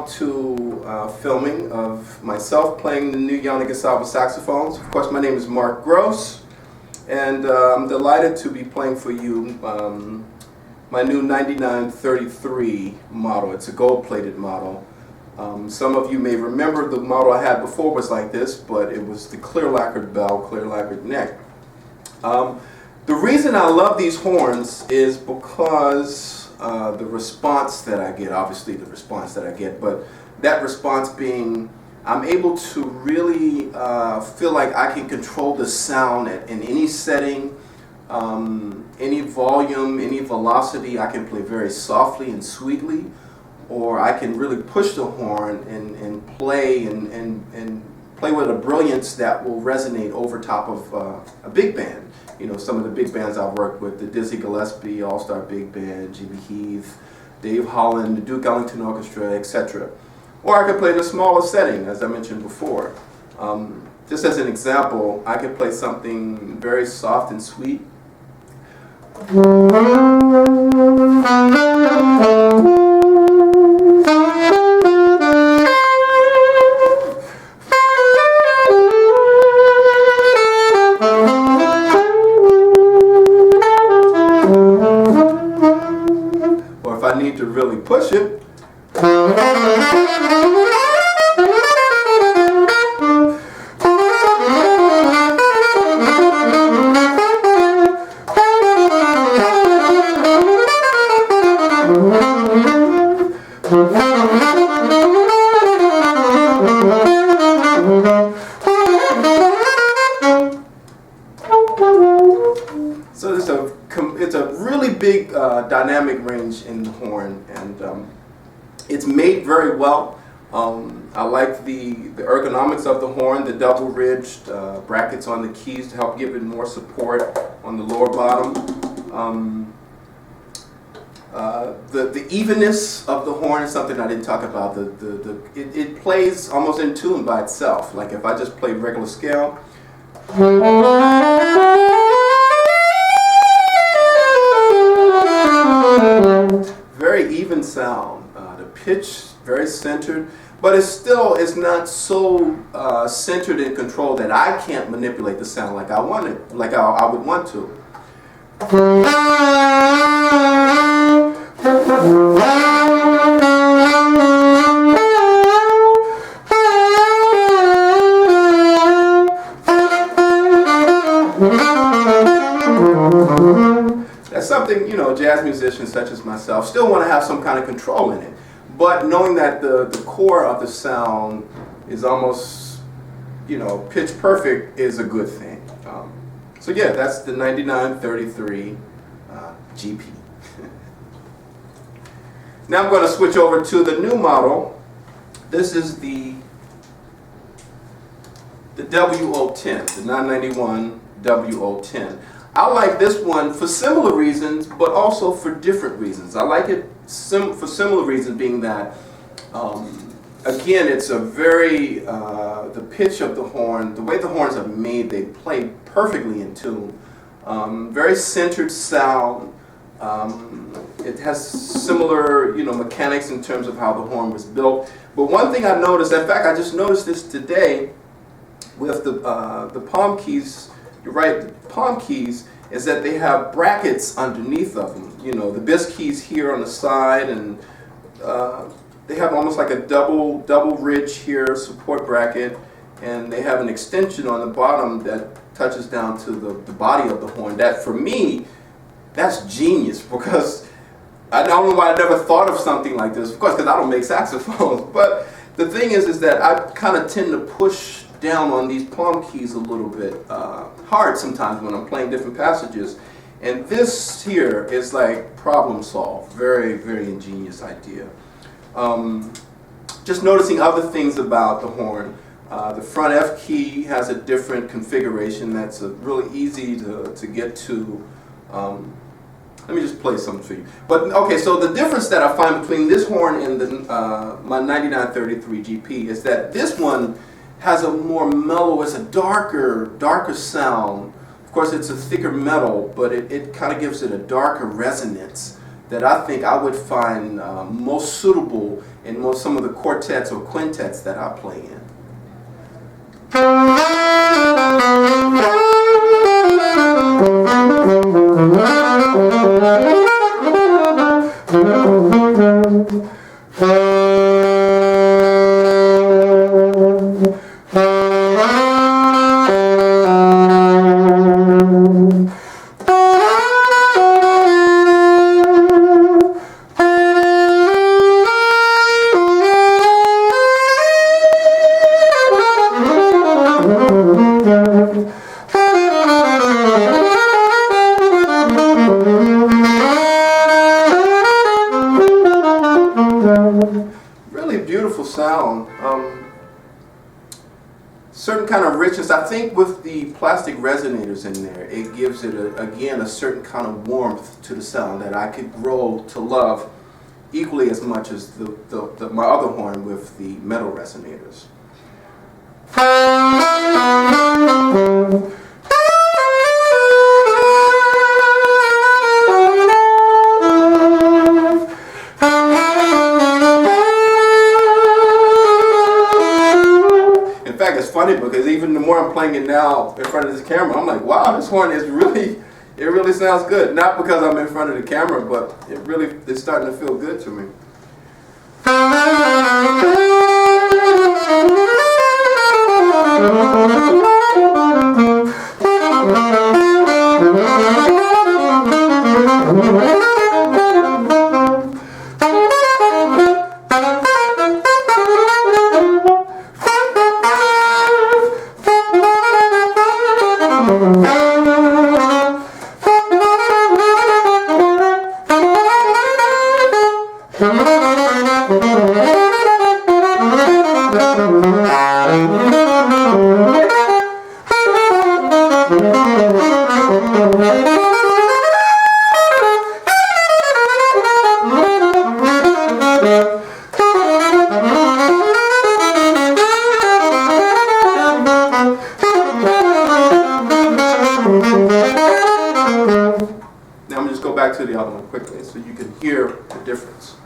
impromptu filming of myself playing the new Yanagisawa saxophones. Of course, my name is Mark Gross, and I'm delighted to be playing for you my new 9933 model. It's a gold-plated model. Some of you may remember the model I had before was like this, but it was the clear lacquered bell, clear lacquered neck. The reason I love these horns is because the response that I get, obviously the response that I get, but that response being I'm able to really feel like I can control the sound in any setting, any volume, any velocity. I can play very softly and sweetly, or I can really push the horn and play and play with a brilliance that will resonate over top of a big band. You know, some of the big bands I've worked with, the Dizzy Gillespie All-Star Big Band, Jimmy Heath, Dave Holland, the Duke Ellington Orchestra, etc. Or I could play in a smaller setting, as I mentioned before. Just as an example, I could play something very soft and sweet. Or if I need to really push it, so it's a really big dynamic range in the horn, and it's made very well. I like the ergonomics of the horn, the double-ridged brackets on the keys to help give it more support on the lower bottom. The evenness of the horn is something I didn't talk about. It plays almost in tune by itself. Like if I just play regular scale, very even sound. The pitch very centered, but it's not so centered and controlled that I can't manipulate the sound like I want it, like I would want to. That's something, you know, jazz musicians such as myself still want to have some kind of control in it. But knowing that the core of the sound is almost, you know, pitch perfect is a good thing. So yeah, that's the 9933 GP. Now I'm going to switch over to the new model. This is the WO10, the 991 WO10. I like this one for similar reasons, but also for different reasons. I like it for similar reasons being that, again, it's a very, the pitch of the horn, the way the horns are made, they play perfectly in tune. Very centered sound. It has similar, you know, mechanics in terms of how the horn was built. But one thing I noticed, in fact, I just noticed this today with the palm keys. You're right, the palm keys is that they have brackets underneath of them. You know, the bis keys here on the side, and they have almost like a double ridge here, support bracket, and they have an extension on the bottom that touches down to the body of the horn. That, for me, that's genius, because I don't know why I never thought of something like this. Of course, because I don't make saxophones. But the thing is that I kind of tend to push down on these palm keys a little bit hard sometimes when I'm playing different passages, and this here is like problem solved. Very, very ingenious idea. Just noticing other things about the horn. The front F key has a different configuration that's really easy to get to. Let me just play something for you. But okay, so the difference that I find between this horn and my 9933 GP is that this one has a more mellow, it's a darker sound. Of course, it's a thicker metal, but it kind of gives it a darker resonance that I think I would find most suitable in some of the quartets or quintets that I play in. Really beautiful sound. Certain kind of richness. I think with the plastic resonators in there, it gives it, again, a certain kind of warmth to the sound that I could grow to love equally as much as my other horn with the metal resonators. In fact, it's funny because even the more I'm playing it now in front of this camera, I'm like, wow, this horn is really, it really sounds good. Not because I'm in front of the camera, but it really is starting to feel good to me. Now I'm going to just go back to the other one quickly so you can hear the difference.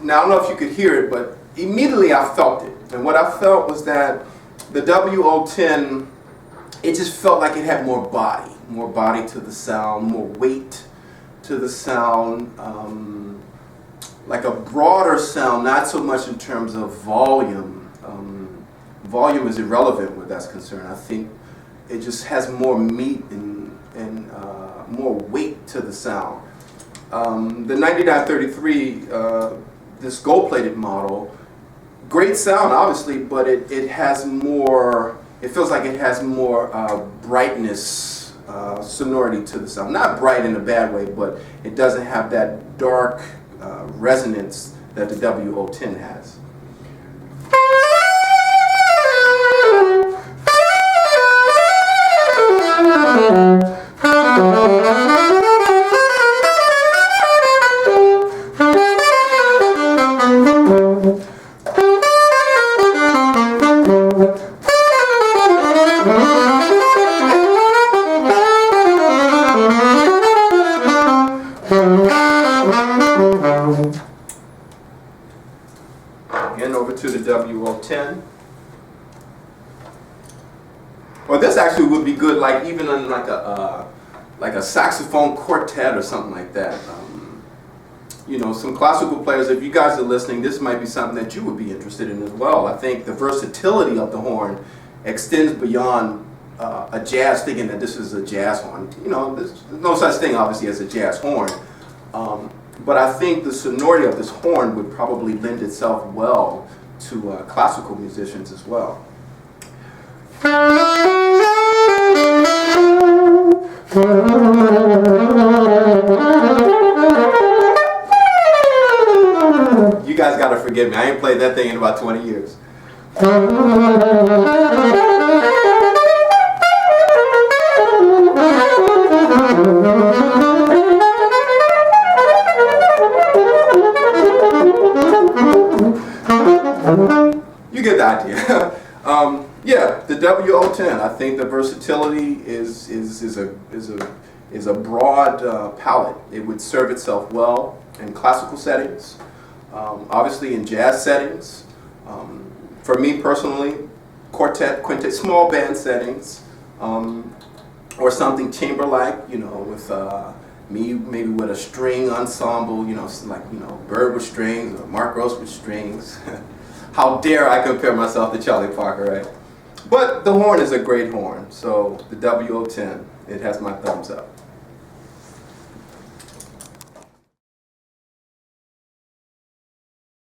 Now, I don't know if you could hear it, but immediately I felt it. And what I felt was that the WO10, it just felt like it had more body to the sound, more weight to the sound, like a broader sound, not so much in terms of volume. Volume is irrelevant where that's concerned. I think it just has more meat and more weight to the sound. The 9933, this gold-plated model, great sound obviously, but it has more, it feels like it has more brightness, sonority to the sound. Not bright in a bad way, but it doesn't have that dark resonance that the WO10 has. Again, over to the WO10. Well, this actually would be good, like even on like a saxophone quartet or something like that. You know, some classical players, if you guys are listening, this might be something that you would be interested in as well. I think the versatility of the horn extends beyond a jazz, thinking that this is a jazz horn. You know, there's no such thing obviously as a jazz horn. But I think the sonority of this horn would probably lend itself well to classical musicians as well. You guys gotta forgive me. I ain't played that thing in about 20 years. You get the idea. Yeah, the WO10. I think the versatility is a broad palette. It would serve itself well in classical settings, obviously in jazz settings. For me personally, quartet, quintet, small band settings, or something chamber-like, you know, with me maybe with a string ensemble, you know, like, you know, Bird with strings or Mark Gross with strings. How dare I compare myself to Charlie Parker, right? But the horn is a great horn, so the WO10, it has my thumbs up.